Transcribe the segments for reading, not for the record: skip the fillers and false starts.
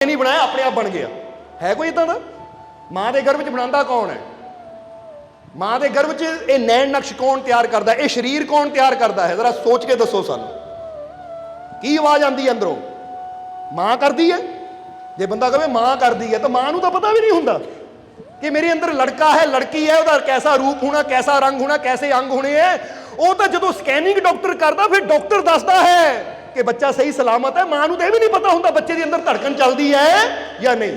नहीं बनाया, अपने आप बन गया। है कोई इदां दा? मां के गर्भ च बनांदा कौन है? मां के गर्भ च ये नैन नक्श कौन तैयार करता है? ये शरीर कौन तैयार करता है? जरा सोच के दसो सानू। की आवाज आती है अंदरों? मां करती है। जे बंदा कहे मां करती है तो मां नूं तो पता भी नहीं हुंदा कि मेरे अंदर लड़का है लड़की है, उसका कैसा रूप होना, कैसा रंग होना, कैसे अंग होने हैं। वो तो जो स्कैनिंग डॉक्टर करता फिर डॉक्टर दसदा है कि बच्चा सही सलामत है। मां नूं तो यह भी नहीं पता होंदा बच्चे के अंदर धड़कन चलती है या नहीं।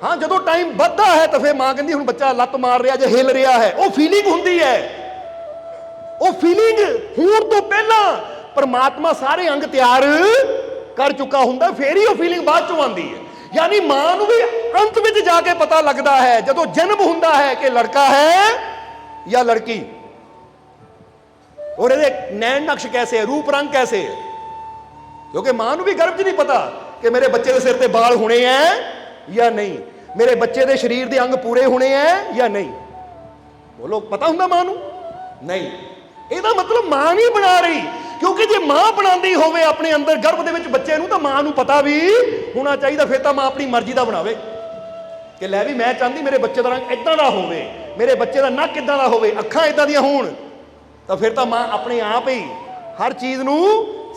हाँ, जो टाइम बढ़ता है तो फिर मां कहती हुण बच्चा लत्त मार रहा जो हिल रहा है, वो फीलिंग होंदी है। वो फीलिंग होण तो पहला परमात्मा सारे अंग तैयार कर चुका हुंदा, फिर ही वो फीलिंग बाद चों आंदी है। यानी मां नूं भी अंत में जाके पता लगता है जदों जन्म हुंदा है कि लड़का है या लड़की। और ये नैन नक्श कैसे है, रूप रंग कैसे है, क्योंकि मां नूं भी गर्भ च नहीं पता कि मेरे बच्चे के सिर ते बाल होने हैं या नहीं, मेरे बच्चे के शरीर के अंग पूरे होने हैं या नहीं। बोलो, पता हुंदा मां नूं? नहीं। ਇਹਦਾ मतलब मां नहीं बना रही, क्योंकि जे मां बनाती होवे अपने अंदर गर्भ दे विच बच्चे नूं, तो मां नूं पता भी होना चाहिए। फिर तो मां अपनी मर्जी का बनावे कि लै भी मैं चाहती मेरे बच्चे का रंग इदां दा होवे, मेरे बच्चे का नक इदां दा होवे, अखां इदां दियां होण, तो फिर तो मां अपने आप ही हर चीज़ नूं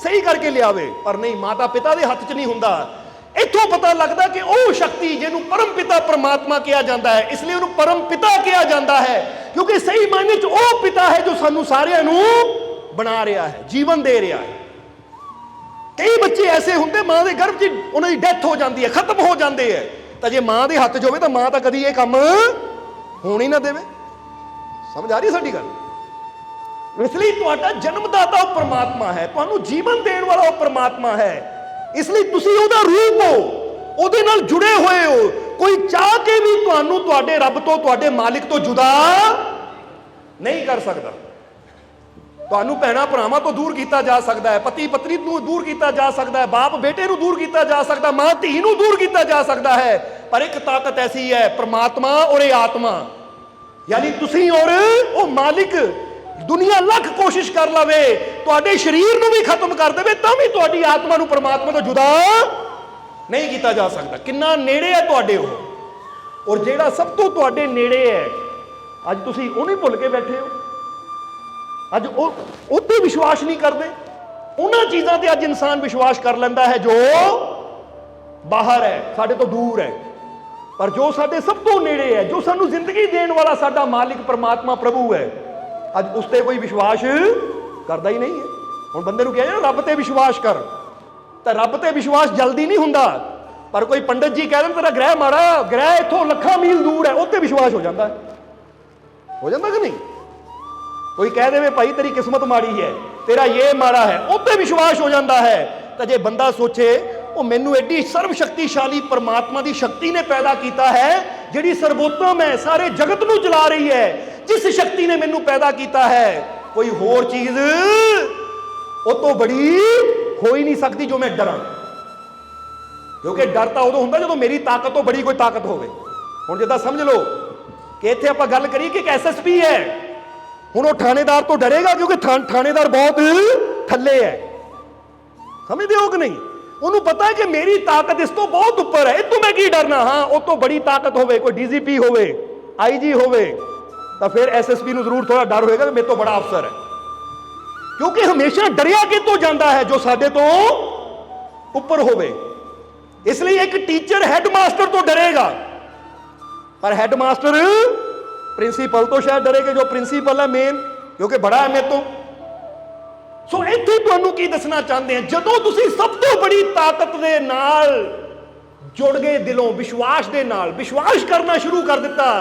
सही करके लियावे। पर नहीं, माता पिता के हथ च नहीं हुंदा। इत्थों पता लगता कि वह शक्ति जिन्होंने परम पिता परमात्मा कहा जाता है, इसलिए उन्होंने परम पिता कहा जाता है, क्योंकि सही मायने च वह पिता है जो सानू सारिਆਂ ਨੂੰ बना रहा है, जीवन दे रहा है। कई बच्चे ऐसे होंगे मां के गर्भ च उन्होंने डेथ हो जाती है, खत्म हो जाते हैं, तो जे मां के हथ च होवे तो मां तो कभी ये काम होने ही ना देवे। समझ आ रही साडी गल? इसलिए तुहाडा जन्मदाता वो परमात्मा है, तुहानू जीवन देने वाला वो परमात्मा है। इसलिए तुसी उहदा रूप हो, उहदे नाल जुड़े हुए हो। कोई चाह के भी तुहानू तुहाडे रब तो, तुहाडे मालिक तो जुदा नहीं कर सकता। तुहानू भैणां भरावां तो दूर किया जा सकता है, पति पत्नी नूं दूर किया जा सकता है, बाप बेटे नूं दूर किया जा सकता, मां धी नूं दूर किया जा सकता है, पर एक ताकत ऐसी है, परमात्मा और ये आत्मा, यानी तुसी और वो मालिक दुनिया लख कोशिश कर लवे तुहाडे शरीर नूं भी खत्म कर देवे, तां भी तुहाडी आत्मा नूं परमात्मा तो जुदा नहीं किया जा सकता। किन्ना नेड़े है तुहाडे वो, और जिहड़ा सब तो तुहाडे नेड़े है अज तुसीं उहनूं भुल के बैठे हो। अज उत्ते विश्वास नहीं करते, उन्हां चीज़ां ते अज इंसान विश्वास कर लैंदा है जो बाहर है, साडे तो दूर है। पर जो साडे सब तो नेड़े है, जो सानू जिंदगी देने वाला साडा मालिक परमात्मा प्रभु है, अज उस ते कोई विश्वास करता ही नहीं है। हुण बंदे नूं कहिया ना रब ते विश्वास कर, तो रब ते विश्वास जल्दी नहीं हुंदा, पर कोई पंडित जी कह देन तेरा ग्रह माड़ा, ग्रह इत्थों लखां मील दूर है, उत्ते विश्वास हो जाता है। हो जाता कि नहीं? कोई कह दे भाई तेरी किस्मत माड़ी है, तेरा ये माड़ा है, उत्ते विश्वास हो जाता है। तो जे बंदा सोचे वो मैनू एडी सर्वशक्तिशाली परमात्मा की शक्ति ने पैदा किया है, जिहड़ी सर्वोत्तम है, सारे जगत नूं चला रही है, जिस शक्ति ने मैनू पैदा किया है, कोई होर चीज वो तो बड़ी हो ही नहीं सकती जो मैं डरा। क्योंकि डर तो उदों हुंदा जदों मेरी ताकत तो बड़ी कोई ताकत होवे। हुण जिद्दां समझ लो कि इत्थे आपां गल करिए कि एक SSP है, हुण वो थानेदार तो डरेगा क्योंकि थानेदार बहुत थल्ले है। समझते हो कि नहीं? उन्होंने पता है कि मेरी ताकत इस तो बहुत ऊपर है, इतों मैं की डरना। हाँ, वो तो बड़ी ताकत होवे, कोई DGP होवे, IG होवे, तो फिर SSP नूं जरूर थोड़ा डर होएगा कि मेरे तो बड़ा अफसर है, क्योंकि हमेशा डरिया कि तो जाता है जो साडे तो ऊपर होवे। इसलिए एक टीचर हेडमास्टर तो डरेगा, पर हेडमास्टर प्रिंसीपल तो शायद डरे कि जो प्रिंसीपल है मेन, क्योंकि बड़ा है मेरे तो। सो इत्थे तुहानूं की दसना चाहते हैं, जदों तुसीं सब तो बड़ी ताकत दे नाल जुड़ गए, दिलों विश्वास दे नाल विश्वास करना शुरू कर दिता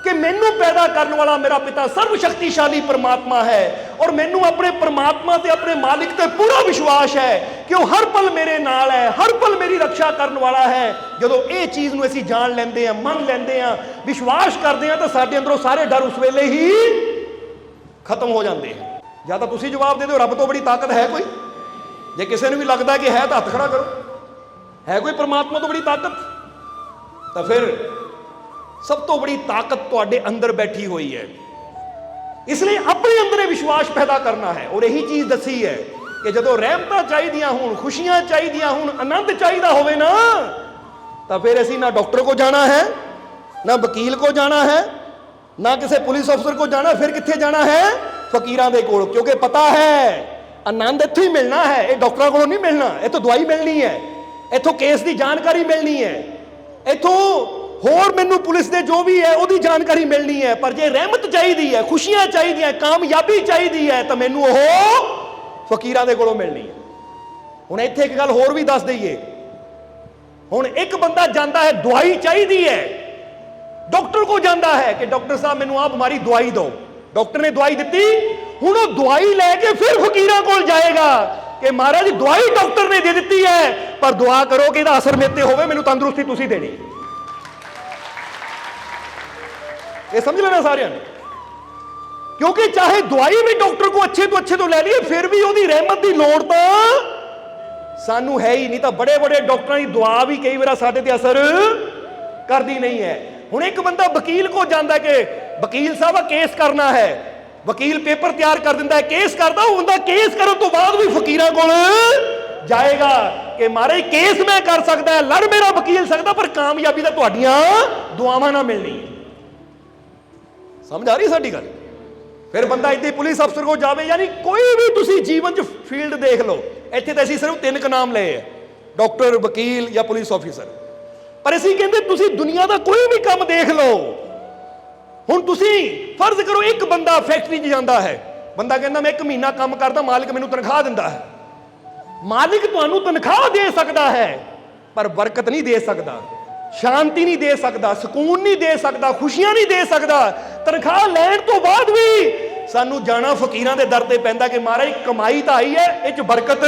कि मैनू पैदा करने वाला मेरा पिता सर्वशक्तिशाली परमात्मा है, और मैनू अपने परमात्मा ते अपने मालिक ते पूरा विश्वास है कि वह हर पल मेरे नाल है, हर पल मेरी रक्षा करने वाला है। जदों ये चीज़ नूं असीं जान लैंदे हैं, मन लैंदे हैं, विश्वास करते हैं, तो साडे अंदरों सारे डर उस वेले ही खत्म हो जाते हैं। या तो तुसीं जवाब दे दो रब तो बड़ी ताकत है कोई? जे किसी ने भी लगता कि है तो हथ खड़ा करो, है कोई परमात्मा तो बड़ी ताकत? तो फिर सब तो बड़ी ताकत तुहाडे अंदर बैठी हुई है। इसलिए अपने अंदर विश्वास पैदा करना है, और यही चीज़ दसी है कि जदों रहमतां चाहिदियां होण, खुशियां चाहिदियां होण, आनंद चाहिदा होवे ना, ਤਾਂ ਫਿਰ ਅਸੀਂ ਨਾ ਡਾਕਟਰ ਕੋ ਜਾਣਾ ਹੈ, ਨਾ ਵਕੀਲ ਕੋ ਜਾਣਾ ਹੈ, ਨਾ ਕਿਸੇ ਪੁਲਿਸ ਅਫਸਰ ਕੋ ਜਾਣਾ, ਫਿਰ ਕਿੱਥੇ ਜਾਣਾ ਹੈ? ਫਕੀਰਾਂ ਦੇ ਕੋਲ। ਕਿਉਂਕਿ ਪਤਾ ਹੈ ਆਨੰਦ ਇੱਥੋਂ ਹੀ ਮਿਲਣਾ ਹੈ, ਇਹ ਡਾਕਟਰਾਂ ਕੋਲੋਂ ਨਹੀਂ ਮਿਲਣਾ। ਇੱਥੋਂ ਦਵਾਈ ਮਿਲਣੀ ਹੈ, ਇੱਥੋਂ ਕੇਸ ਦੀ ਜਾਣਕਾਰੀ ਮਿਲਣੀ ਹੈ, ਇੱਥੋਂ ਹੋਰ ਮੈਨੂੰ ਪੁਲਿਸ ਦੇ ਜੋ ਵੀ ਹੈ ਉਹਦੀ ਜਾਣਕਾਰੀ ਮਿਲਣੀ ਹੈ। ਪਰ ਜੇ ਰਹਿਮਤ ਚਾਹੀਦੀ ਹੈ, ਖੁਸ਼ੀਆਂ ਚਾਹੀਦੀਆਂ, ਕਾਮਯਾਬੀ ਚਾਹੀਦੀ ਹੈ, ਤਾਂ ਮੈਨੂੰ ਉਹ ਫਕੀਰਾਂ ਦੇ ਕੋਲੋਂ ਮਿਲਣੀ ਹੈ। ਹੁਣ ਇੱਥੇ ਇੱਕ ਗੱਲ ਹੋਰ ਵੀ ਦੱਸ ਦਈਏ। ਹੁਣ ਇੱਕ ਬੰਦਾ ਜਾਂਦਾ ਹੈ, ਦਵਾਈ ਚਾਹੀਦੀ ਹੈ, ਡਾਕਟਰ ਕੋ ਜਾਂਦਾ ਹੈ ਕਿ ਡਾਕਟਰ ਸਾਹਿਬ ਮੈਨੂੰ ਆਹ ਬਿਮਾਰੀ ਦਵਾਈ ਦਿਓ। ਡਾਕਟਰ ਨੇ ਦਵਾਈ ਦਿੱਤੀ, ਹੁਣ ਉਹ ਦਵਾਈ ਲੈ ਕੇ ਫਿਰ ਫਕੀਰਾਂ ਕੋਲ ਜਾਏਗਾ ਕਿ ਮਹਾਰਾਜ ਦਵਾਈ ਡਾਕਟਰ ਨੇ ਦੇ ਦਿੱਤੀ ਹੈ, ਪਰ ਦੁਆ ਕਰੋ ਕਿ ਇਹਦਾ ਅਸਰ ਮੇਰੇ ਤੇ ਹੋਵੇ, ਮੈਨੂੰ ਤੰਦਰੁਸਤੀ ਤੁਸੀਂ ਦੇਣੀ। ਇਹ ਸਮਝ ਲੈਣਾ ਸਾਰਿਆਂ ਨੇ। ਕਿਉਂਕਿ ਚਾਹੇ ਦਵਾਈ ਵੀ ਡਾਕਟਰ ਕੋ ਅੱਛੇ ਤੋਂ ਲੈ ਲਈਏ, ਫਿਰ ਵੀ ਉਹਦੀ ਰਹਿਮਤ ਦੀ ਲੋੜ ਤਾਂ ਸਾਨੂੰ ਹੈ ਹੀ ਨਹੀਂ। ਤਾਂ ਬੜੇ ਬੜੇ ਡਾਕਟਰਾਂ ਦੀ ਦੁਆ ਵੀ ਕਈ ਵਾਰ ਸਾਡੇ ਤੇ ਅਸਰ ਕਰਦੀ ਨਹੀਂ ਹੈ। ਹੁਣ ਇੱਕ ਬੰਦਾ ਵਕੀਲ ਕੋ ਜਾਂਦਾ ਕਿ ਵਕੀਲ ਸਾਹਿਬ ਕੇਸ ਕਰਨਾ ਹੈ, ਵਕੀਲ ਪੇਪਰ ਤਿਆਰ ਕਰ ਦਿੰਦਾ ਹੈ, ਕੇਸ ਕਰਦਾ। ਉਹ ਬੰਦਾ ਕੇਸ ਕਰਨ ਤੋਂ ਬਾਅਦ ਵੀ ਫਕੀਰਾਂ ਕੋਲ ਜਾਏਗਾ ਕਿ ਮਹਾਰਾਜ ਕੇਸ ਮੈਂ ਕਰ ਸਕਦਾ, ਲੜ ਮੇਰਾ ਵਕੀਲ ਸਕਦਾ, ਪਰ ਕਾਮਯਾਬੀ ਤਾਂ ਤੁਹਾਡੀਆਂ ਦੁਆਵਾਂ ਨਾਲ ਮਿਲਣੀ ਹੈ। ਸਮਝ ਆ ਰਹੀ ਸਾਡੀ ਗੱਲ? ਫਿਰ ਬੰਦਾ ਇੱਥੇ ਪੁਲਿਸ ਅਫਸਰ ਕੋ ਜਾਵੇ, ਯਾਨੀ ਕੋਈ ਵੀ ਤੁਸੀਂ ਜੀਵਨ 'ਚ ਫੀਲਡ ਦੇਖ ਲਓ। ਇੱਥੇ ਤਾਂ ਅਸੀਂ ਸਿਰਫ 3 ਕੁ ਨਾਮ ਲਏ ਹੈ, ਡਾਕਟਰ, ਵਕੀਲ ਜਾਂ ਪੁਲਿਸ ਆਫਿਸਰ। ਪਰ ਅਸੀਂ ਕਹਿੰਦੇ ਤੁਸੀਂ ਦੁਨੀਆ ਦਾ ਕੋਈ ਵੀ ਕੰਮ ਦੇਖ ਲਓ। ਹੁਣ ਤੁਸੀਂ ਫਰਜ਼ ਕਰੋ ਇੱਕ ਬੰਦਾ ਫੈਕਟਰੀ 'ਚ ਜਾਂਦਾ ਹੈ, ਬੰਦਾ ਕਹਿੰਦਾ ਮੈਂ 1 ਮਹੀਨਾ ਕੰਮ ਕਰਦਾ, ਮਾਲਿਕ ਮੈਨੂੰ ਤਨਖਾਹ ਦਿੰਦਾ ਹੈ। ਮਾਲਿਕ ਤੁਹਾਨੂੰ ਤਨਖਾਹ ਦੇ ਸਕਦਾ ਹੈ, ਪਰ ਬਰਕਤ ਨਹੀਂ ਦੇ ਸਕਦਾ, ਸ਼ਾਂਤੀ ਨਹੀਂ ਦੇ ਸਕਦਾ, ਸਕੂਨ ਨਹੀਂ ਦੇ ਸਕਦਾ, ਖੁਸ਼ੀਆਂ ਨਹੀਂ ਦੇ ਸਕਦਾ। ਤਨਖਾਹ ਲੈਣ ਤੋਂ ਬਾਅਦ ਵੀ ਸਾਨੂੰ ਜਾਣਾ ਫਕੀਰਾਂ ਦੇ ਦਰ ਤੇ ਪੈਂਦਾ ਕਿ ਮਹਾਰਾਜ ਕਮਾਈ ਤਾਂ ਆਈ ਹੈ, ਇਹ 'ਚ ਬਰਕਤ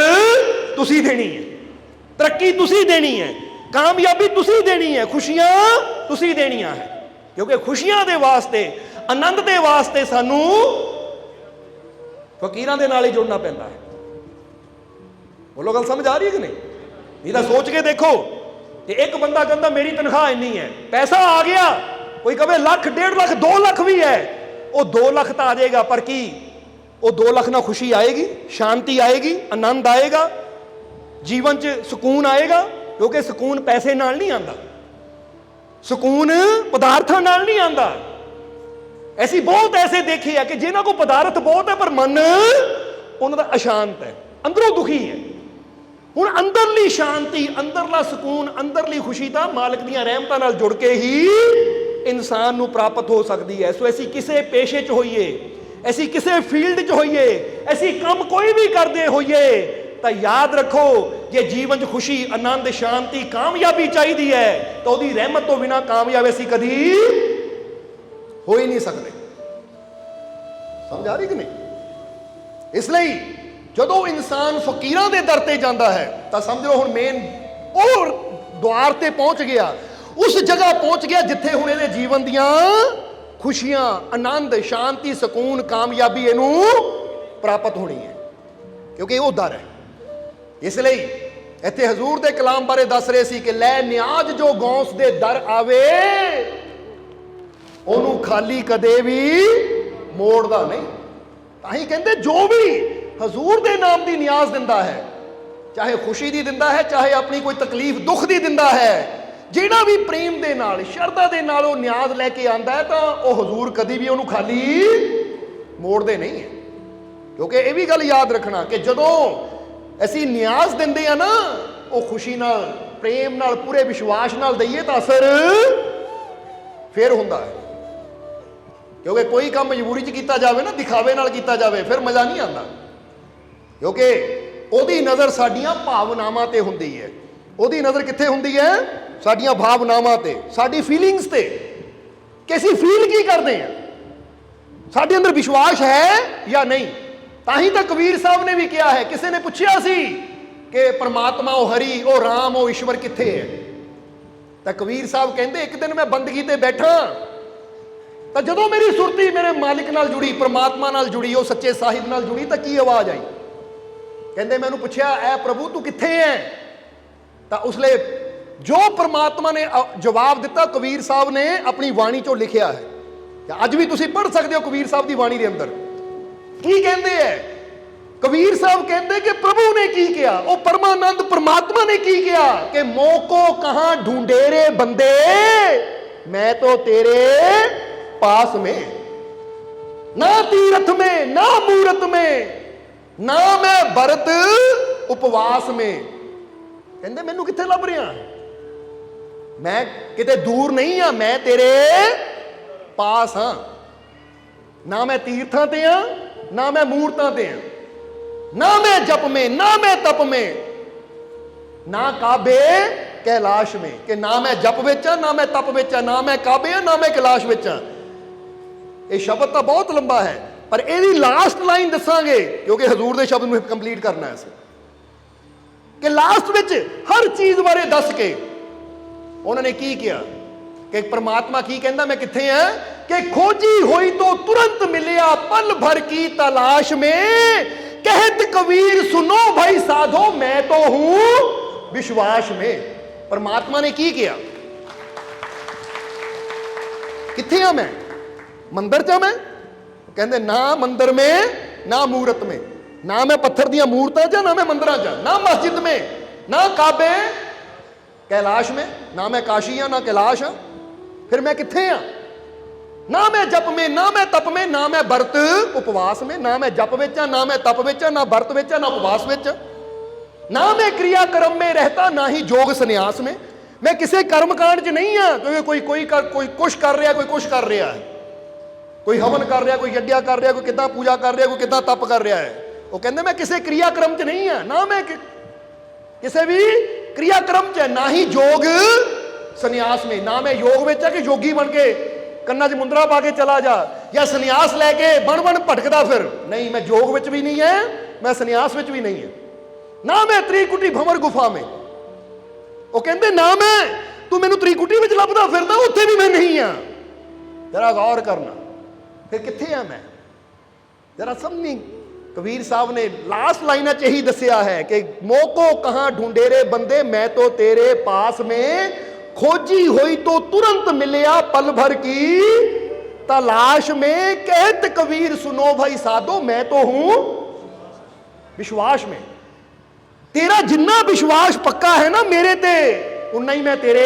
ਤੁਸੀਂ ਦੇਣੀ ਹੈ, ਤਰੱਕੀ ਤੁਸੀਂ ਦੇਣੀ ਹੈ, ਕਾਮਯਾਬੀ ਤੁਸੀਂ ਦੇਣੀ ਹੈ, ਖੁਸ਼ੀਆਂ ਤੁਸੀਂ ਦੇਣੀਆਂ ਹੈ। ਕਿਉਂਕਿ ਖੁਸ਼ੀਆਂ ਦੇ ਵਾਸਤੇ, ਆਨੰਦ ਦੇ ਵਾਸਤੇ ਸਾਨੂੰ ਫਕੀਰਾਂ ਦੇ ਨਾਲ ਹੀ ਜੁੜਨਾ ਪੈਂਦਾ ਹੈ। ਬੋਲੋ, ਗੱਲ ਸਮਝ ਆ ਰਹੀ ਹੈ ਕਿ ਨਹੀਂ? ਨਹੀਂ ਤਾਂ ਸੋਚ ਕੇ ਦੇਖੋ ਕਿ ਇੱਕ ਬੰਦਾ ਕਹਿੰਦਾ ਮੇਰੀ ਤਨਖਾਹ ਇੰਨੀ ਹੈ, ਪੈਸਾ ਆ ਗਿਆ, ਕੋਈ ਕਹੇ ਲੱਖ, 1.5 ਲੱਖ, 2 ਲੱਖ ਵੀ ਹੈ, ਉਹ 2 ਲੱਖ ਤਾਂ ਆ ਜਾਏਗਾ, ਪਰ ਕੀ ਉਹ 2 ਲੱਖ ਨਾਲ ਖੁਸ਼ੀ ਆਏਗੀ, ਸ਼ਾਂਤੀ ਆਏਗੀ, ਆਨੰਦ ਆਏਗਾ, ਜੀਵਨ 'ਚ ਸਕੂਨ ਆਏਗਾ? ਕਿਉਂਕਿ ਸਕੂਨ ਪੈਸੇ ਨਾਲ ਨਹੀਂ ਆਉਂਦਾ, ਸਕੂਨ ਪਦਾਰਥਾਂ ਨਾਲ ਨਹੀਂ ਆਉਂਦਾ। ਅਸੀਂ ਬਹੁਤ ਐਸੇ ਦੇਖੇ ਆ ਕਿ ਜਿਨ੍ਹਾਂ ਕੋਲ ਪਦਾਰਥ ਬਹੁਤ ਹੈ, ਪਰ ਮਨ ਉਹਨਾਂ ਦਾ ਅਸ਼ਾਂਤ ਹੈ, ਅੰਦਰੋਂ ਦੁਖੀ ਹੈ। ਹੁਣ ਅੰਦਰਲੀ ਸ਼ਾਂਤੀ, ਅੰਦਰਲਾ ਸਕੂਨ, ਅੰਦਰਲੀ ਖੁਸ਼ੀ ਤਾਂ ਮਾਲਕ ਦੀਆਂ ਰਹਿਮਤਾਂ ਨਾਲ ਜੁੜ ਕੇ ਹੀ ਇਨਸਾਨ ਨੂੰ ਪ੍ਰਾਪਤ ਹੋ ਸਕਦੀ ਹੈ। ਸੋ ਅਸੀਂ ਕਿਸੇ ਪੇਸ਼ੇ 'ਚ ਹੋਈਏ, ਅਸੀਂ ਕਿਸੇ ਫੀਲਡ 'ਚ ਹੋਈਏ, ਅਸੀਂ ਕੰਮ ਕੋਈ ਵੀ ਕਰਦੇ ਹੋਈਏ, ਤਾਂ ਯਾਦ ਰੱਖੋ ਜੇ ਜੀਵਨ 'ਚ ਖੁਸ਼ੀ, ਆਨੰਦ, ਸ਼ਾਂਤੀ, ਕਾਮਯਾਬੀ ਚਾਹੀਦੀ ਹੈ ਤਾਂ ਉਹਦੀ ਰਹਿਮਤ ਤੋਂ ਬਿਨਾਂ ਕਾਮਯਾਬ ਅਸੀਂ ਕਦੀ ਹੋ ਹੀ ਨਹੀਂ ਸਕਦੇ। ਸਮਝ ਆ ਰਹੀ ਕਿ ਨਹੀਂ? ਇਸ ਲਈ ਜਦੋਂ ਇਨਸਾਨ ਫਕੀਰਾਂ ਦੇ ਦਰ ਤੇ ਜਾਂਦਾ ਹੈ ਤਾਂ ਸਮਝ ਲਓ ਹੁਣ ਮੇਨ ਉਹ ਦੁਆਰ ਤੇ ਪਹੁੰਚ ਗਿਆ, ਉਸ ਜਗ੍ਹਾ ਪਹੁੰਚ ਗਿਆ ਜਿੱਥੇ ਹੁਣ ਇਹਦੇ ਜੀਵਨ ਦੀਆਂ ਖੁਸ਼ੀਆਂ, ਆਨੰਦ, ਸ਼ਾਂਤੀ, ਸਕੂਨ, ਕਾਮਯਾਬੀ ਇਹਨੂੰ ਪ੍ਰਾਪਤ ਹੋਣੀ ਹੈ, ਕਿਉਂਕਿ ਉਹ ਦਰ ਹੈ। ਇਸ ਲਈ ਇੱਥੇ ਹਜ਼ੂਰ ਦੇ ਕਲਾਮ ਬਾਰੇ ਦੱਸ ਰਹੇ ਸੀ ਕਿ ਲੈ ਨਿਆਜ਼ ਜੋ ਗੌਸ ਦੇ ਦਰ ਆਵੇ, ਉਹਨੂੰ ਖਾਲੀ ਕਦੇ ਵੀ ਮੋੜਦਾ ਨਹੀਂ। ਤਾਂ ਹੀ ਕਹਿੰਦੇ ਜੋ ਵੀ ਹਜ਼ੂਰ ਦੇ ਨਾਮ ਦੀ ਨਿਆਜ਼ ਦਿੰਦਾ ਹੈ, ਚਾਹੇ ਖੁਸ਼ੀ ਦੀ ਦਿੰਦਾ ਹੈ, ਚਾਹੇ ਆਪਣੀ ਕੋਈ ਤਕਲੀਫ, ਦੁੱਖ ਦੀ ਦਿੰਦਾ ਹੈ, ਜਿਹੜਾ ਵੀ ਪ੍ਰੇਮ ਦੇ ਨਾਲ, ਸ਼ਰਧਾ ਦੇ ਨਾਲ ਉਹ ਨਿਆਜ਼ ਲੈ ਕੇ ਆਂਦਾ ਹੈ, ਤਾਂ ਉਹ ਹਜ਼ੂਰ ਕਦੀ ਵੀ ਉਹਨੂੰ ਖਾਲੀ ਮੋੜਦੇ ਨਹੀਂ ਹੈ। ਕਿਉਂਕਿ ਇਹ ਵੀ ਗੱਲ ਯਾਦ ਰੱਖਣਾ ਕਿ ਜਦੋਂ ਅਸੀਂ ਨਿਆਜ਼ ਦਿੰਦੇ ਆ ਨਾ, ਉਹ ਖੁਸ਼ੀ ਨਾਲ, ਪ੍ਰੇਮ ਨਾਲ, ਪੂਰੇ ਵਿਸ਼ਵਾਸ ਨਾਲ ਦਈਏ ਤਾਂ ਅਸਰ ਫਿਰ ਹੁੰਦਾ ਹੈ। ਕਿਉਂਕਿ ਕੋਈ ਕੰਮ ਮਜਬੂਰੀ 'ਚ ਕੀਤਾ ਜਾਵੇ ਨਾ, ਦਿਖਾਵੇ ਨਾਲ ਕੀਤਾ ਜਾਵੇ, ਫਿਰ ਮਜ਼ਾ ਨਹੀਂ ਆਉਂਦਾ। ਕਿਉਂਕਿ ਉਹਦੀ ਨਜ਼ਰ ਸਾਡੀਆਂ ਭਾਵਨਾਵਾਂ ਤੇ ਹੁੰਦੀ ਹੈ। ਉਹਦੀ ਨਜ਼ਰ ਕਿੱਥੇ ਹੁੰਦੀ ਹੈ? ਸਾਡੀਆਂ ਭਾਵਨਾਵਾਂ ਤੇ, ਸਾਡੀ ਫੀਲਿੰਗਸ ਤੇ, ਕਿ ਅਸੀਂ ਫੀਲ ਕੀ ਕਰਦੇ ਹਾਂ, ਸਾਡੇ ਅੰਦਰ ਵਿਸ਼ਵਾਸ ਹੈ ਜਾਂ ਨਹੀਂ। ਤਾਂ ਹੀ ਤਾਂ ਕਬੀਰ ਸਾਹਿਬ ਨੇ ਵੀ ਕਿਹਾ ਹੈ, ਕਿਸੇ ਨੇ ਪੁੱਛਿਆ ਸੀ ਕਿ ਪਰਮਾਤਮਾ, ਉਹ ਹਰੀ, ਉਹ ਰਾਮ, ਉਹ ਈਸ਼ਵਰ ਕਿੱਥੇ ਹੈ? ਤਾਂ ਕਬੀਰ ਸਾਹਿਬ ਕਹਿੰਦੇ ਇੱਕ ਦਿਨ ਮੈਂ ਬੰਦਗੀ ਤੇ ਬੈਠਾ, ਤਾਂ ਜਦੋਂ ਮੇਰੀ ਸੁਰਤੀ ਮੇਰੇ ਮਾਲਿਕ ਨਾਲ ਜੁੜੀ, ਪਰਮਾਤਮਾ ਨਾਲ ਜੁੜੀ, ਉਹ ਸੱਚੇ ਸਾਹਿਬ ਨਾਲ ਜੁੜੀ, ਤਾਂ ਕੀ ਆਵਾਜ਼ ਆਈ? ਕਹਿੰਦੇ ਮੈਨੂੰ ਪੁੱਛਿਆ, ਐ ਪ੍ਰਭੂ ਤੂੰ ਕਿੱਥੇ ਹੈ? ਤਾਂ ਉਸ ਲਈ ਜੋ ਪਰਮਾਤਮਾ ਨੇ ਜਵਾਬ ਦਿੱਤਾ, ਕਬੀਰ ਸਾਹਿਬ ਨੇ ਆਪਣੀ ਬਾਣੀ 'ਚੋਂ ਲਿਖਿਆ ਹੈ। ਅੱਜ ਵੀ ਤੁਸੀਂ ਪੜ੍ਹ ਸਕਦੇ ਹੋ ਕਬੀਰ ਸਾਹਿਬ ਦੀ ਬਾਣੀ ਦੇ ਅੰਦਰ ਕੀ ਕਹਿੰਦੇ ਹੈ कबीर साहब कहते कि प्रभु ने की किया, वो परमानंद परमात्मा ने की किया कि मोको कहां ढूंढे रे बंदे, मैं तो तेरे पास में, ना तीर्थ में ना मूरत में, ना मैं बरत उपवास में। कहते मैनू किथे लभ रहा, मैं किते दूर नहीं हाँ, मैं तेरे पास हाँ। ना मैं तीर्थां ते हाँ, ना मैं मूर्तां ते हाँ, ना मैं जप में ना मैं तप में, ना काबे कैलाश में। कि ना मैं जप विच ना मैं तप विच, ना मैं काबे ना मैं कैलाश विच। ये शब्द तो बहुत लंबा है, पर ਇਹਦੀ लास्ट लाइन दसांगे क्योंकि हजूर के शब्द में कंप्लीट करना है कि लास्ट विच हर चीज बारे दस के उन्होंने की किया कि परमात्मा की कहता मैं किथे हैं कि खोजी हुई तो तुरंत मिलिया पल भर की तलाश में, कहत कबीर सुनो भाई साधो मैं तो हूं विश्वास में। परमात्मा ने की किया, किथे हां मैं, मंदिर च मैं, कहते ना मंदिर में ना मूरत में, ना मैं पत्थर दियां मूर्तां च ना मैं मंदिरां च, ना मस्जिद में ना काबे कैलाश में, ना मैं काशी हां ना कैलाश हां, फिर मैं किथे हां? ना मैं जप में ना मैं तप में, ना मैं बरत उपवास में। ना मैं जप विच ना मैं तप विच, ना बरत विच ना उपवास विच, ना मैं क्रिया कर्म में रहता ना ही जोग संन्यास में। मैं किसी कर्मकांड च नहीं हाँ, क्योंकि कोई कुछ कर रहा, कोई कुछ कर रहा है, कोई हवन कर रहा, कोई यज्ञ कर रहा, कोई कितना पूजा कर रहा, कोई कितना तप कर रहा है। वो कहते मैं किसी क्रियाक्रम च नहीं हाँ, ना मैं किसी भी क्रियाक्रम च, ना ही जोग संन्यास में। ना मैं योग में कि योगी बन के कन्ना च मुंदरा पा के चला जा, या संन्यास लैके बन बन भटकदा फिर, नहीं मैं जोग विच भी नहीं है, मैं संन्यास विच भी नहीं है। ना मैं त्रिकुटी भंवर गुफा में, वो कहते ना मैं तू मैनू त्रिकुटी विच लभदा फिरदा, उत्थे भी मैं नहीं हाँ। जरा गौर करना, फिर किथे हाँ मैं, जरा समझी। कबीर साहब ने लास्ट लाइन यही दसिया है कि मोको कहां ढूंढे रे बंदे, मैं तो तेरे पास में, खोजी हुई तो तुरंत मिलिया पल भर की तलाश में, कहत कबीर सुनो भाई साधो मैं तो हूं विश्वास में। तेरा जिन्ना विश्वास पक्का है ना मेरे ते, उन्ना ही मैं तेरे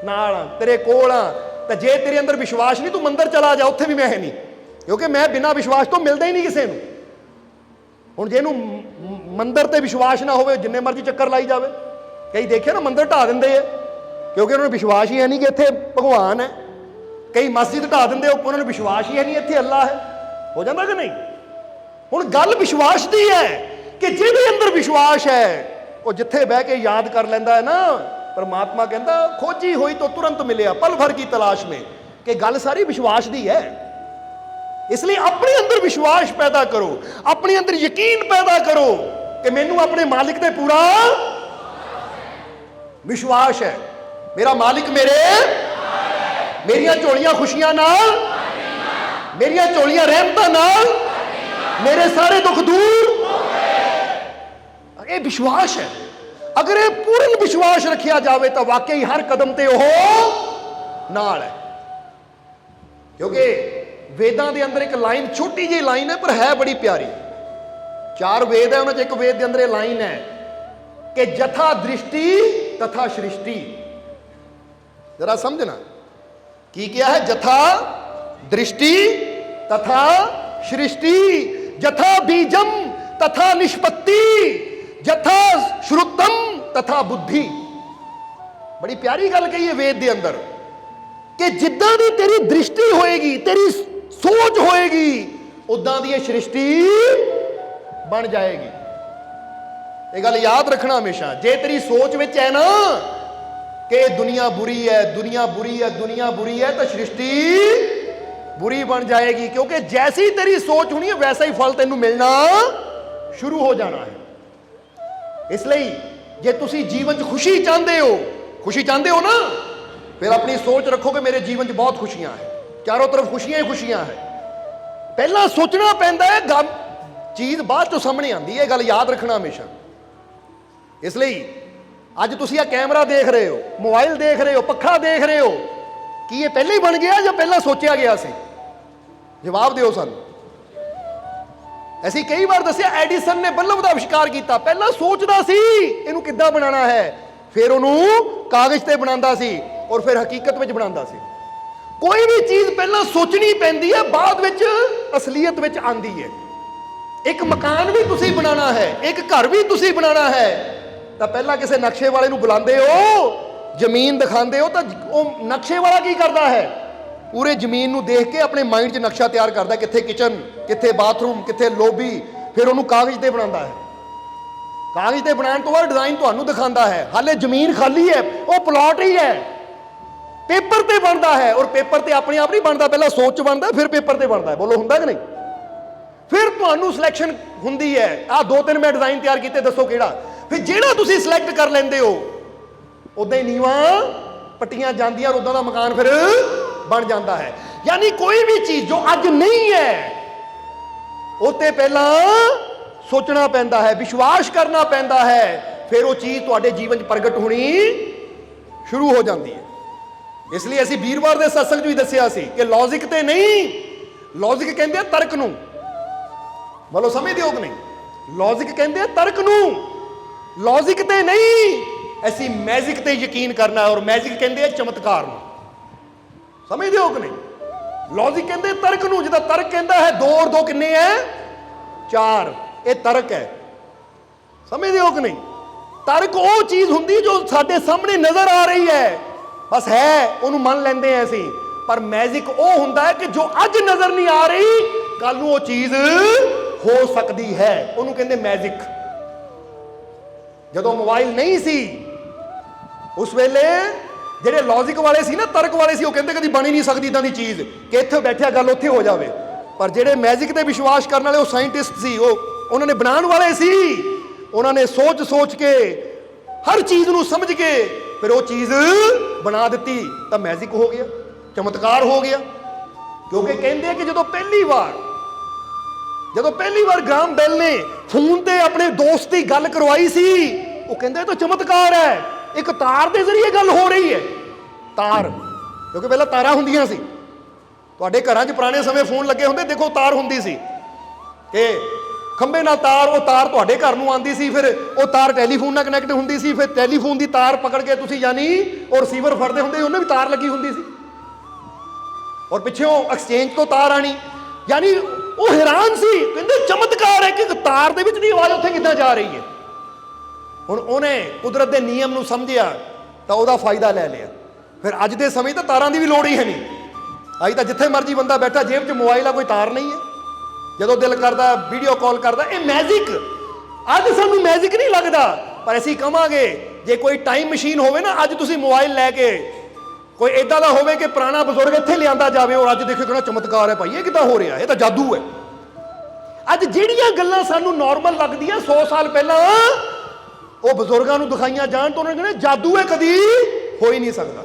नाल हां, तेरे कोल हां। तो जे तेरे अंदर विश्वास नहीं, तू मंदिर चला जा, उत्थे भी मैं है नहीं, क्योंकि मैं बिना विश्वास तो मिलता ही नहीं किसी को। हुण जेनू मंदिर ते विश्वास ना होवे, जिन्ने मर्जी चक्कर लाई जावे, कई देखे ना मंदिर ढा दिंदे है क्योंकि उन्होंने विश्वास ही है नहीं कि इत्थे भगवान है। कई मस्जिद ढा दिंदे, उन्होंने विश्वास ही है नहीं इत्थे अल्लाह है। हो जाता कि नहीं? हुण गल विश्वास दी है कि जिहदे अंदर विश्वास है वो जिथे बह के याद कर लैंदा है ना, परमात्मा कहता खोजी हुई तो तुरंत मिलिया पल भर की तलाश में, कि गल सारी विश्वास दी है। इसलिए अपने अंदर विश्वास पैदा करो, अपने अंदर यकीन पैदा करो कि मैनू अपने मालिक पे पूरा विश्वास है। मेरा मालिक मेरिया झोलियां खुशियां नाल, मेरिया झोलियां रहमतां नाल, मेरे सारे दुख दूर। ये विश्वास है। अगर ये पूर्ण विश्वास रखा जाए तो वाकई हर कदम ते ओह नाल है। क्योंकि वेदां दे अंदर एक लाइन, छोटी जी लाइन है पर है बड़ी प्यारी। 4 वेद है, उन्होंने एक वेद के अंदर ये लाइन है कि जथा दृष्टि तथा सृष्टि। जरा समझना की क्या है, जथा दृष्टि तथा सृष्टि, जथा बीजम तथा निष्पत्ति, जथा श्रुतम तथा बुद्धि। बड़ी प्यारी गल कही है वेद के अंदर कि जिद्दां दी तेरी दृष्टि होएगी, तेरी सोच होएगी, उदां दी सृष्टि बन जाएगी। ये गल याद रखना हमेशा। जे तेरी सोच विच है ना कि दुनिया बुरी है, दुनिया बुरी है, दुनिया बुरी है, तो सृष्टि बुरी बन जाएगी। क्योंकि जैसी तेरी सोच होनी है वैसा ही फल तेनू मिलना शुरू हो जाना है। इसलिए जे तुसी जीवन च खुशी चाहते हो ना, फिर अपनी सोच रखो कि मेरे जीवन च बहुत खुशियां हैं, चारों तरफ खुशियां ही खुशियां हैं। पहला सोचना पैंदा है, चीज बाद चों सामने आती है। गल याद रखना हमेशा। इसलिए अज तुसी कैमरा देख रहे हो, मोबाइल देख रहे हो, पखा देख रहे हो, कि ये पहले ही बन गया या पहला सोचा गया सी? जवाब दिओ सानू। ਅਸੀਂ ਕਈ ਵਾਰ ਦੱਸਿਆ ਐਡੀਸਨ ਨੇ ਬੱਲਬ ਦਾ ਅਵਿਸ਼ਕਾਰ ਕੀਤਾ, ਪਹਿਲਾਂ ਸੋਚਦਾ ਸੀ ਇਹਨੂੰ ਕਿੱਦਾਂ ਬਣਾਉਣਾ ਹੈ, ਫਿਰ ਉਹਨੂੰ ਕਾਗਜ਼ ਤੇ ਬਣਾਉਂਦਾ ਸੀ ਔਰ ਫਿਰ ਹਕੀਕਤ ਵਿੱਚ ਬਣਾਉਂਦਾ ਸੀ। ਕੋਈ ਵੀ ਚੀਜ਼ ਪਹਿਲਾਂ ਸੋਚਣੀ ਪੈਂਦੀ ਹੈ, ਬਾਅਦ ਵਿੱਚ ਅਸਲੀਅਤ ਵਿੱਚ ਆਉਂਦੀ ਹੈ। ਇੱਕ ਮਕਾਨ ਵੀ ਤੁਸੀਂ ਬਣਾਉਣਾ ਹੈ, ਇੱਕ ਘਰ ਵੀ ਤੁਸੀਂ ਬਣਾਉਣਾ ਹੈ, ਤਾਂ ਪਹਿਲਾਂ ਕਿਸੇ ਨਕਸ਼ੇ ਵਾਲੇ ਨੂੰ ਬੁਲਾਉਂਦੇ ਹੋ, ਜ਼ਮੀਨ ਦਿਖਾਉਂਦੇ ਹੋ, ਤਾਂ ਉਹ ਨਕਸ਼ੇ ਵਾਲਾ ਕੀ ਕਰਦਾ ਹੈ, ਪੂਰੇ ਜ਼ਮੀਨ ਨੂੰ ਦੇਖ ਕੇ ਆਪਣੇ ਮਾਈਂਡ 'ਚ ਨਕਸ਼ਾ ਤਿਆਰ ਕਰਦਾ, ਕਿੱਥੇ ਕਿਚਨ, ਕਿੱਥੇ ਬਾਥਰੂਮ, ਕਿੱਥੇ ਲੋਬੀ, ਫਿਰ ਉਹਨੂੰ ਕਾਗਜ਼ ਤੇ ਬਣਾਉਂਦਾ ਹੈ। ਕਾਗਜ਼ ਤੇ ਬਣਾਉਣ ਤੋਂ ਬਾਅਦ ਡਿਜ਼ਾਈਨ ਤੁਹਾਨੂੰ ਦਿਖਾਉਂਦਾ ਹੈ। ਹਾਲੇ ਜ਼ਮੀਨ ਖਾਲੀ ਹੈ, ਉਹ ਪਲਾਟ ਹੀ ਹੈ, ਪੇਪਰ ਤੇ ਬਣਦਾ ਹੈ। ਔਰ ਪੇਪਰ ਤੇ ਆਪਣੇ ਆਪ ਨਹੀਂ ਬਣਦਾ, ਪਹਿਲਾਂ ਸੋਚ 'ਚ ਬਣਦਾ, ਫਿਰ ਪੇਪਰ ਤੇ ਬਣਦਾ ਹੈ। ਬੋਲੋ ਹੁੰਦਾ ਕਿ ਨਹੀਂ? ਫਿਰ ਤੁਹਾਨੂੰ ਸਿਲੈਕਸ਼ਨ ਹੁੰਦੀ ਹੈ, ਆਹ 2-3 ਮੈਂ ਡਿਜ਼ਾਈਨ ਤਿਆਰ ਕੀਤੇ, ਦੱਸੋ ਕਿਹੜਾ। ਫਿਰ ਜਿਹੜਾ ਤੁਸੀਂ ਸਿਲੈਕਟ ਕਰ ਲੈਂਦੇ ਹੋ, ਉਦਾਂ ਹੀ ਨੀਵਾਂ ਪੱਟੀਆਂ ਜਾਂਦੀਆਂ ਔਰ ਉਦਾਂ ਦਾ ਮਕਾਨ ਫਿਰ ਬਣ ਜਾਂਦਾ ਹੈ। ਯਾਨੀ ਕੋਈ ਵੀ ਚੀਜ਼ ਜੋ ਅੱਜ ਨਹੀਂ ਹੈ, ਉਹ ਤੇ ਪਹਿਲਾਂ ਸੋਚਣਾ ਪੈਂਦਾ ਹੈ, ਵਿਸ਼ਵਾਸ ਕਰਨਾ ਪੈਂਦਾ ਹੈ, ਫਿਰ ਉਹ ਚੀਜ਼ ਤੁਹਾਡੇ ਜੀਵਨ 'ਚ ਪ੍ਰਗਟ ਹੋਣੀ ਸ਼ੁਰੂ ਹੋ ਜਾਂਦੀ ਹੈ। ਇਸ ਲਈ ਅਸੀਂ ਵੀਰਵਾਰ ਦੇ ਸਤਸੰਗ 'ਚ ਵੀ ਦੱਸਿਆ ਸੀ ਕਿ ਲੌਜਿਕ ਤੇ ਨਹੀਂ, ਲੌਜਿਕ ਕਹਿੰਦੇ ਆ ਤਰਕ ਨੂੰ। ਬੋਲੋ ਸਮਝਦੇ ਹੋ ਕਿ ਨਹੀਂ? ਲੌਜਿਕ ਕਹਿੰਦੇ ਆ ਤਰਕ ਨੂੰ, ਲੌਜਿਕ ਤੇ ਨਹੀਂ। ਅਸੀਂ ਮੈਜਿਕ ਤੇ ਯਕੀਨ ਕਰਨਾ, ਔਰ ਮੈਜਿਕ ਕਹਿੰਦੇ ਆ ਚਮਤਕਾਰ ਨੂੰ। ਸਮਝਦੇ ਹੋ ਕਿ ਨਹੀਂ? ਲੌਜਿਕ ਕਹਿੰਦੇ ਤਰਕ ਨੂੰ, ਜਿੱਦਾਂ ਤਰਕ ਕਹਿੰਦਾ ਹੈ 2 ਔਰ 2 ਕਿੰਨੇ ਹੈ? 4, ਇਹ ਤਰਕ ਹੈ। ਸਮਝਦੇ ਹੋ ਕਿ ਨਹੀਂ? ਤਰਕ ਉਹ ਚੀਜ਼ ਹੁੰਦੀ ਜੋ ਸਾਡੇ ਸਾਹਮਣੇ ਨਜ਼ਰ ਆ ਰਹੀ ਹੈ, ਬਸ ਹੈ, ਉਹਨੂੰ ਮੰਨ ਲੈਂਦੇ ਆ ਅਸੀਂ। ਪਰ ਮੈਜਿਕ ਉਹ ਹੁੰਦਾ ਹੈ ਕਿ ਜੋ ਅੱਜ ਨਜ਼ਰ ਨਹੀਂ ਆ ਰਹੀ, ਕੱਲ ਨੂੰ ਉਹ ਚੀਜ਼ ਹੋ ਸਕਦੀ ਹੈ, ਉਹਨੂੰ ਕਹਿੰਦੇ ਮੈਜਿਕ। ਜਦੋਂ ਮੋਬਾਈਲ ਨਹੀਂ ਸੀ, ਉਸ ਵੇਲੇ ਜਿਹੜੇ ਲੌਜਿਕ ਵਾਲੇ ਸੀ ਨਾ, ਤਰਕ ਵਾਲੇ ਸੀ, ਉਹ ਕਹਿੰਦੇ ਕਦੀ ਬਣ ਹੀ ਨਹੀਂ ਸਕਦੀ ਇਦਾਂ ਦੀ ਚੀਜ਼ ਕਿ ਇੱਥੇ ਬੈਠਿਆ ਗੱਲ ਉੱਥੇ ਹੋ ਜਾਵੇ। ਪਰ ਜਿਹੜੇ ਮੈਜਿਕ ਤੇ ਵਿਸ਼ਵਾਸ ਕਰਨ ਵਾਲੇ, ਉਹ ਸਾਇੰਟਿਸਟ ਸੀ, ਉਹਨਾਂ ਨੇ ਬਣਾਉਣ ਵਾਲੇ ਸੀ। ਉਹਨਾਂ ਨੇ ਸੋਚ ਕੇ ਹਰ ਚੀਜ਼ ਨੂੰ ਸਮਝ ਕੇ ਫਿਰ ਉਹ ਚੀਜ਼ ਬਣਾ ਦਿੱਤੀ, ਤਾਂ ਮੈਜਿਕ ਹੋ ਗਿਆ, ਚਮਤਕਾਰ ਹੋ ਗਿਆ। ਕਿਉਂਕਿ ਕਹਿੰਦੇ ਕਿ ਜਦੋਂ ਪਹਿਲੀ ਵਾਰ ਗ੍ਰਾਹਮ ਬੈਲ ਨੇ ਫੋਨ ਤੇ ਆਪਣੇ ਦੋਸਤ ਦੀ ਗੱਲ ਕਰਵਾਈ ਸੀ, ਉਹ ਕਹਿੰਦੇ ਇਹ ਤਾਂ ਚਮਤਕਾਰ ਹੈ, ਇੱਕ ਤਾਰ ਦੇ ਜ਼ਰੀਏ ਗੱਲ ਹੋ ਰਹੀ ਹੈ। ਤਾਰ, ਕਿਉਂਕਿ ਪਹਿਲਾਂ ਤਾਰਾਂ ਹੁੰਦੀਆਂ ਸੀ, ਤੁਹਾਡੇ ਘਰਾਂ 'ਚ ਪੁਰਾਣੇ ਸਮੇਂ ਫੋਨ ਲੱਗੇ ਹੁੰਦੇ, ਦੇਖੋ ਤਾਰ ਹੁੰਦੀ ਸੀ ਕਿ ਖੰਭੇ ਨਾਲ ਤਾਰ, ਉਹ ਤਾਰ ਤੁਹਾਡੇ ਘਰ ਨੂੰ ਆਉਂਦੀ ਸੀ, ਫਿਰ ਉਹ ਤਾਰ ਟੈਲੀਫੋਨ ਨਾਲ ਕਨੈਕਟ ਹੁੰਦੀ ਸੀ, ਫਿਰ ਟੈਲੀਫੋਨ ਦੀ ਤਾਰ ਪਕੜ ਕੇ ਤੁਸੀਂ ਯਾਨੀ ਉਹ ਰਿਸੀਵਰ ਫੜਦੇ ਹੁੰਦੇ, ਉਹਨੇ ਵੀ ਤਾਰ ਲੱਗੀ ਹੁੰਦੀ ਸੀ, ਔਰ ਪਿੱਛੋਂ ਐਕਸਚੇਂਜ ਤੋਂ ਤਾਰ ਆਣੀ। ਯਾਨੀ ਉਹ ਹੈਰਾਨ ਸੀ, ਕਹਿੰਦੇ ਚਮਤਕਾਰ ਹੈ ਕਿ ਤਾਰ ਦੇ ਵਿੱਚ ਦੀ ਆਵਾਜ਼ ਉੱਥੇ ਕਿੱਦਾਂ ਜਾ ਰਹੀ ਹੈ। ਹੁਣ ਉਹਨੇ ਕੁਦਰਤ ਦੇ ਨਿਯਮ ਨੂੰ ਸਮਝਿਆ ਤਾਂ ਉਹਦਾ ਫਾਇਦਾ ਲੈ ਲਿਆ। ਫਿਰ ਅੱਜ ਦੇ ਸਮੇਂ ਤਾਂ ਤਾਰਾਂ ਦੀ ਵੀ ਲੋੜ ਹੀ ਹੈ ਨਹੀਂ, ਅੱਜ ਤਾਂ ਜਿੱਥੇ ਮਰਜ਼ੀ ਬੰਦਾ ਬੈਠਾ, ਜੇਬ 'ਚ ਮੋਬਾਈਲ ਆ, ਕੋਈ ਤਾਰ ਨਹੀਂ ਹੈ, ਜਦੋਂ ਦਿਲ ਕਰਦਾ ਵੀਡੀਓ ਕਾਲ ਕਰਦਾ। ਇਹ ਮੈਜਿਕ ਅੱਜ ਸਾਨੂੰ ਮੈਜਿਕ ਨਹੀਂ ਲੱਗਦਾ, ਪਰ ਅਸੀਂ ਕਹਾਂਗੇ ਜੇ ਕੋਈ ਟਾਈਮ ਮਸ਼ੀਨ ਹੋਵੇ ਨਾ, ਅੱਜ ਤੁਸੀਂ ਮੋਬਾਈਲ ਲੈ ਕੇ ਕੋਈ ਇਦਾਂ ਦਾ ਹੋਵੇ ਕਿ ਪੁਰਾਣਾ ਬਜ਼ੁਰਗ ਇੱਥੇ ਲਿਆਂਦਾ ਜਾਵੇ, ਔਰ ਅੱਜ ਦੇਖੋ ਕਿਹੜਾ ਚਮਤਕਾਰ ਹੈ ਭਾਈ, ਇਹ ਕਿੱਦਾਂ ਹੋ ਰਿਹਾ, ਇਹ ਤਾਂ ਜਾਦੂ ਹੈ। ਅੱਜ ਜਿਹੜੀਆਂ ਗੱਲਾਂ ਸਾਨੂੰ ਨਾਰਮਲ ਲੱਗਦੀਆਂ 100 ਸਾਲ ਪਹਿਲਾਂ, ਉਹ ਬਜ਼ੁਰਗਾਂ ਨੂੰ ਦਿਖਾਈਆਂ ਜਾਣ ਤਾਂ ਉਹਨਾਂ ਨੇ ਕਹਿਣਾ ਜਾਦੂ ਹੈ, ਕਦੀ ਹੋ ਹੀ ਨਹੀਂ ਸਕਦਾ।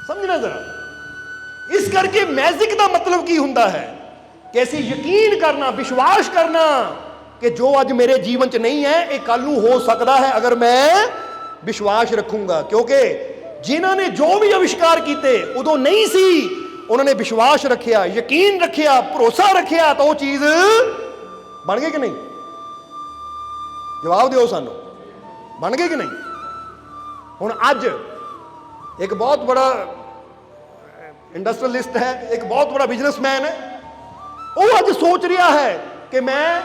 ਸਮਝਣਾ ਜ਼ਰਾ। ਇਸ ਕਰਕੇ ਮੈਜਿਕ ਦਾ ਮਤਲਬ ਕੀ ਹੁੰਦਾ ਹੈ ਕਿ ਅਸੀਂ ਯਕੀਨ ਕਰਨਾ, ਵਿਸ਼ਵਾਸ ਕਰਨਾ ਕਿ ਜੋ ਅੱਜ ਮੇਰੇ ਜੀਵਨ 'ਚ ਨਹੀਂ ਹੈ, ਇਹ ਕੱਲ ਨੂੰ ਹੋ ਸਕਦਾ ਹੈ ਅਗਰ ਮੈਂ ਵਿਸ਼ਵਾਸ ਰੱਖੂੰਗਾ। ਕਿਉਂਕਿ ਜਿਨ੍ਹਾਂ ਨੇ ਜੋ ਵੀ ਅਵਿਸ਼ਕਾਰ ਕੀਤੇ ਉਦੋਂ ਨਹੀਂ ਸੀ, ਉਹਨਾਂ ਨੇ ਵਿਸ਼ਵਾਸ ਰੱਖਿਆ, ਯਕੀਨ ਰੱਖਿਆ, ਭਰੋਸਾ ਰੱਖਿਆ, ਤਾਂ ਉਹ ਚੀਜ਼ ਬਣ ਗਈ ਕਿ ਨਹੀਂ? ਜਵਾਬ ਦਿਓ ਸਾਨੂੰ, ਬਣ ਗਈ ਕਿ ਨਹੀਂ? ਹੁਣ ਅੱਜ ਇੱਕ ਬਹੁਤ ਬੜਾ ਇੰਡਸਟਰੀਅਲਿਸਟ ਹੈ, ਇੱਕ ਬਹੁਤ ਬੜਾ ਬਿਜ਼ਨਸਮੈਨ ਹੈ, ਉਹ ਅੱਜ ਸੋਚ ਰਿਹਾ ਹੈ ਕਿ ਮੈਂ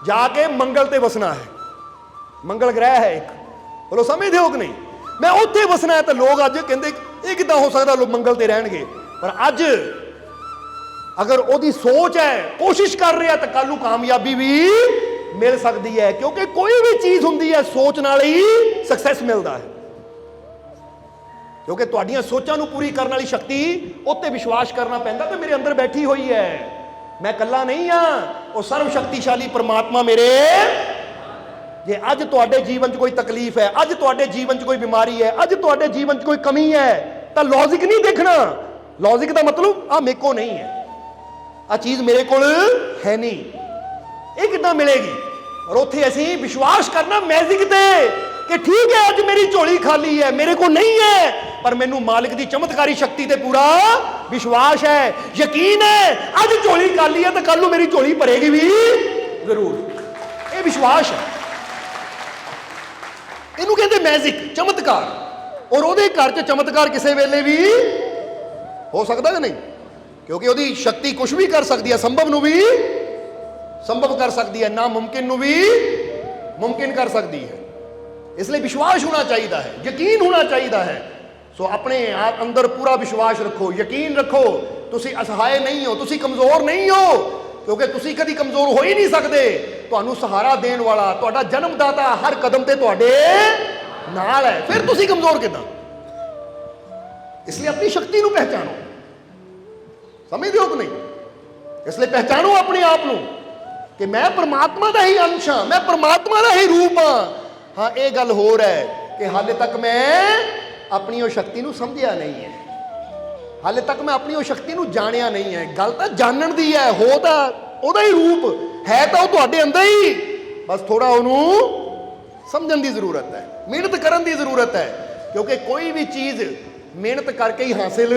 ਜਾ ਕੇ ਮੰਗਲ ਤੇ ਵਸਣਾ ਹੈ। ਮੰਗਲ ਗ੍ਰਹਿ ਹੈ ਇੱਕ, ਬੋਲੋ ਸਮਝਦੇ ਹੋ ਕਿ ਨਹੀਂ? ਮੈਂ ਉੱਥੇ ਵਸਣਾ ਹੈ। ਤਾਂ ਲੋਕ ਅੱਜ ਕਹਿੰਦੇ ਇਹ ਕਿੱਦਾਂ ਹੋ ਸਕਦਾ, ਲੋਕ ਮੰਗਲ ਤੇ ਰਹਿਣਗੇ। ਪਰ ਅੱਜ ਅਗਰ ਉਹਦੀ ਸੋਚ ਹੈ, ਕੋਸ਼ਿਸ਼ ਕਰ ਰਿਹਾ, ਤਾਂ ਕੱਲ ਨੂੰ ਕਾਮਯਾਬੀ ਵੀ ਮਿਲ ਸਕਦੀ ਹੈ। ਕਿਉਂਕਿ ਕੋਈ ਵੀ ਚੀਜ਼ ਹੁੰਦੀ ਹੈ, ਸੋਚ ਨਾਲ ਹੀ ਸਕਸੈਸ ਮਿਲਦਾ ਹੈ। ਕਿਉਂਕਿ ਤੁਹਾਡੀਆਂ ਸੋਚਾਂ ਨੂੰ ਪੂਰੀ ਕਰਨ ਵਾਲੀ ਸ਼ਕਤੀ, ਉੱਤੇ ਵਿਸ਼ਵਾਸ ਕਰਨਾ ਪੈਂਦਾ ਕਿ ਮੇਰੇ ਅੰਦਰ ਬੈਠੀ ਹੋਈ ਹੈ, ਮੈਂ ਇਕੱਲਾ ਨਹੀਂ ਹਾਂ, ਉਹ ਸਰਵ ਸ਼ਕਤੀਸ਼ਾਲੀ ਪਰਮਾਤਮਾ ਮੇਰੇ। ਜੇ ਅੱਜ ਤੁਹਾਡੇ ਜੀਵਨ 'ਚ ਕੋਈ ਤਕਲੀਫ ਹੈ, ਅੱਜ ਤੁਹਾਡੇ ਜੀਵਨ 'ਚ ਕੋਈ ਬਿਮਾਰੀ ਹੈ, ਅੱਜ ਤੁਹਾਡੇ ਜੀਵਨ 'ਚ ਕੋਈ ਕਮੀ ਹੈ, ਤਾਂ ਲੌਜਿਕ ਨਹੀਂ ਦੇਖਣਾ। ਲੌਜਿਕ ਦਾ ਮਤਲਬ ਆ ਮੇਰੇ ਕੋਲ ਨਹੀਂ ਹੈ, ਆ ਚੀਜ਼ ਮੇਰੇ ਕੋਲ ਹੈ ਨਹੀਂ, ਇਹ ਕਿੱਦਾਂ ਮਿਲੇਗੀ? ਔਰ ਉੱਥੇ ਅਸੀਂ ਵਿਸ਼ਵਾਸ ਕਰਨਾ ਮੈਜਿਕ ਤੇ ਕਿ ਠੀਕ ਹੈ, ਅੱਜ ਮੇਰੀ ਝੋਲੀ ਖਾਲੀ ਹੈ, ਮੇਰੇ ਕੋਲ ਨਹੀਂ ਹੈ, पर मैनू मालिक की चमत्कारी शक्ति ते पूरा विश्वास है, यकीन है। अज झोली खाली है तो कल नूं मेरी झोली भरेगी भी जरूर। ये विश्वास है, इनू कहते मैजिक, चमत्कार। और ਉਹਦੇ घर च चमत्कार किसी वेले भी हो सकता कि नहीं, क्योंकि ਉਹਦੀ शक्ति कुछ भी कर सकती है, संभव नूं भी संभव कर सकती है, नामुमकिन नूं भी मुमकिन कर सकती है। इसलिए विश्वास होना चाहिए है, यकीन होना चाहिए है। सो अपने आप अंदर पूरा विश्वास रखो, यकीन रखो, तुसी असहाय नहीं हो, तुसी कमजोर नहीं हो, क्योंकि तुसी कभी कमजोर हो ही नहीं सकते। तुहानू सहारा देने वाला तुहाडा जन्मदाता हर कदम ते तुहाडे नाल है, फिर तुसी कमजोर किदां? इसलिए अपनी शक्ति नू पहचानो, समझदे हो कि नहीं? इसलिए पहचानो अपने आप नू कि मैं परमात्मा का ही अंश हाँ, मैं परमात्मा का ही रूप हाँ। हाँ, ये गल होर है कि हाले तक मैं अपनी वो शक्ति नू समझिया नहीं है, हाले तक मैं अपनी वो शक्ति नू जानिया नहीं है। गल तो जानन दी है, हो तो ओदा ही रूप है, तो तुहाडे अंदर ही, बस थोड़ा उन्होंने समझण की जरूरत है, मेहनत करन की जरूरत है। क्योंकि कोई भी चीज़ मेहनत करके ही हासिल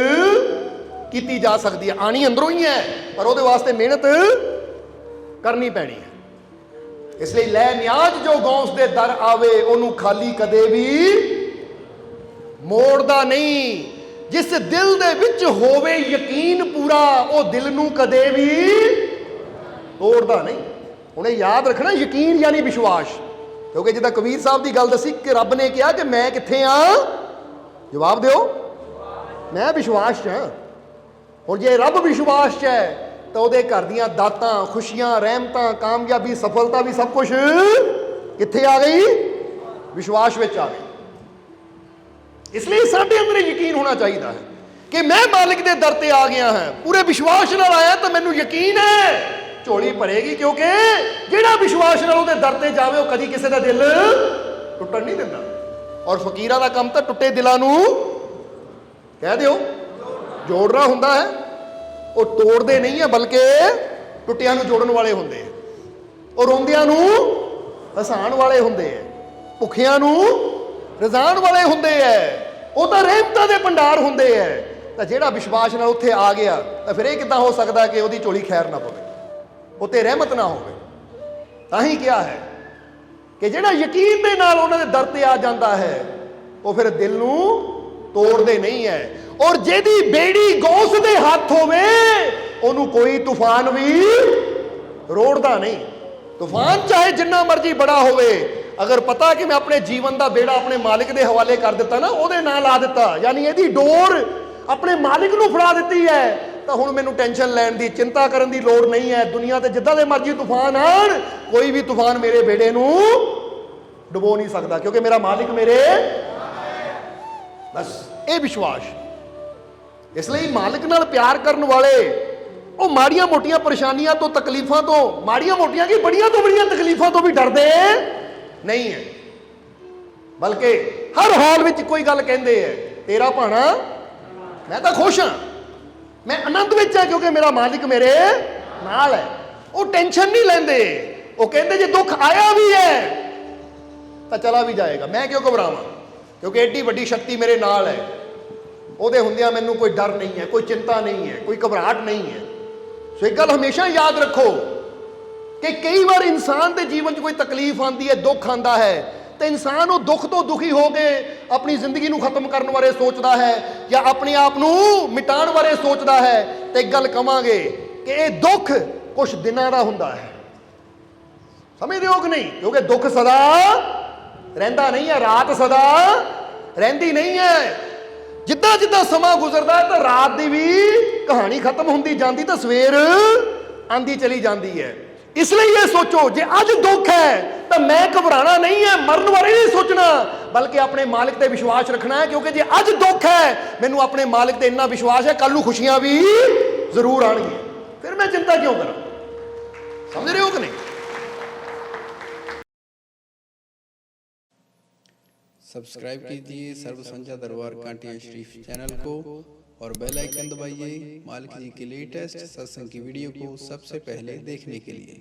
की जा सकती है, आनी अंदरों ही है, पर वो वास्ते मेहनत करनी पैनी है। इसलिए लै न्याज जो गौस दे दर आवे ओनू खाली कदे भी मोड़दा नहीं। जिस दिल दे विच होवे यकीन पूरा, वो दिल नू कदे भी तोड़दा नहीं। उन्हें याद रखना, यकीन यानी विश्वास। क्योंकि जिदा कबीर साहब की गल दसी कि रब ने कहा कि मैं कित्थे हाँ, जवाब दो, मैं विश्वास च हाँ। और जे रब विश्वास च है तो वो घर दियां दातां, खुशियां, रहमतां, कामयाबी, सफलता भी सब कुछ कित्थे आ गई? विश्वास विच आ गई। इसलिए साडे अंदर यकीन होना चाहिए है कि मैं मालिक के दर ते आ गया है, पूरे विश्वास नाल आया तो मैनू यकीन है झोली भरेगी। क्योंकि जिहड़ा विश्वास नाल उहदे दर ते जावे वो कदी किसी का दिल टुटण नहीं दिंदा। और फकीरां दा काम तो टुटे दिलां नू कह दिओ जोड़ना हुंदा है, वो तोड़ते नहीं है बल्कि टुटिया नू जोड़न वाले होंदे हैं, और रोंदियां नू हसाण वाले होंदे हैं, भुखियां नू रजाण वाले होंदे है, वो तो रहमतां दे भंडार होंदे है। तो जिहड़ा विश्वास नाल उत्थे आ गया तो फिर यह किदां हो सकदा कि उहदी झोली खैर ना पवे, उत्ते रहमत ना होवे। तां ही क्या है कि जिहड़ा यकीन दे नाल उहनां दे दर ते आ जांदा है वो फिर दिल नू तोड़ते नहीं है। और जेदी बेड़ी गौस दे हाथ होवे ओनू कोई तूफान भी रोड़दा नहीं। तूफान चाहे जिन्ना मर्जी बड़ा होवे, अगर पता कि मैं अपने जीवन का बेड़ा अपने मालिक के हवाले कर दिता ना, ओदे नाल ला दिता, यानी यदि डोर अपने मालिक नू फड़ा दी है, तो हुण मैनू टेंशन लैण दी, चिंता करन दी लोड़ नहीं है। दुनिया ते जिद्दां दे मर्जी तूफान आण, कोई भी तूफान मेरे बेड़े नू डुबो नहीं सकता, क्योंकि मेरा मालिक मेरे, बस ये विश्वास। इसलिए मालिक नाल प्यार करने वाले वो माड़ियां मोटियां परेशानियां तो, तकलीफां तो, माड़ियां मोटियां की बड़ियां तो बड़ियां तकलीफां तो भी डरदे नहीं है, बल्कि हर हाल में कोई गल कहंदे है, तेरा भाणा मैं तो खुश हाँ, मैं आनंद विच है, क्योंकि मेरा मालिक मेरे नाल है। वो टेंशन नहीं लेंदे, वो कहंदे जे दुख आया भी है तो चला भी जाएगा, मैं क्यों घबरावां, क्योंकि एडी वड्डी शक्ति मेरे नाल है। ਉਹਦੇ ਹੁੰਦਿਆਂ मैनू कोई डर नहीं है, कोई चिंता नहीं है, कोई घबराहट नहीं है। सो एक गल हमेशा याद रखो कि कई बार इंसान के जीवन च कोई तकलीफ आती है, दुख आता है, तो इंसान वो दुख तो दुखी हो के अपनी जिंदगी नू खत्म करने बारे सोचता है या अपने आप नू मिटाण बारे सोचता है। तो एक गल कहांगे कि ये दुख कुछ दिनों का हुंदा है, समझदे हो कि नहीं? क्योंकि दुख सदा रहिंदा नहीं है, रात सदा रहिंदी नहीं है। जिद्दां जिद्दां समा गुजरदा है तो रात की भी कहानी खत्म होंदी जाती तो सवेर आंदी चली जाती है। इसलिए ये सोचो जे अज दुख है तो मैं घबराना नहीं है, मरन बारे नहीं सोचना, बल्कि अपने मालिक पे विश्वास रखना है। क्योंकि जे अज दुख है मैनू अपने मालिक पे इन्ना विश्वास है कल नू खुशियां भी जरूर आएंगी, फिर मैं चिंता क्यों करा? समझ रहे हो कि नहीं? सब्सक्राइब कीजिए सर्व संध्या दरबार कांटिया शरीफ चैनल को और बेल आइकन दबाइए मालिक जी के लेटेस्ट सत्संग की वीडियो को सबसे पहले देखने के लिए।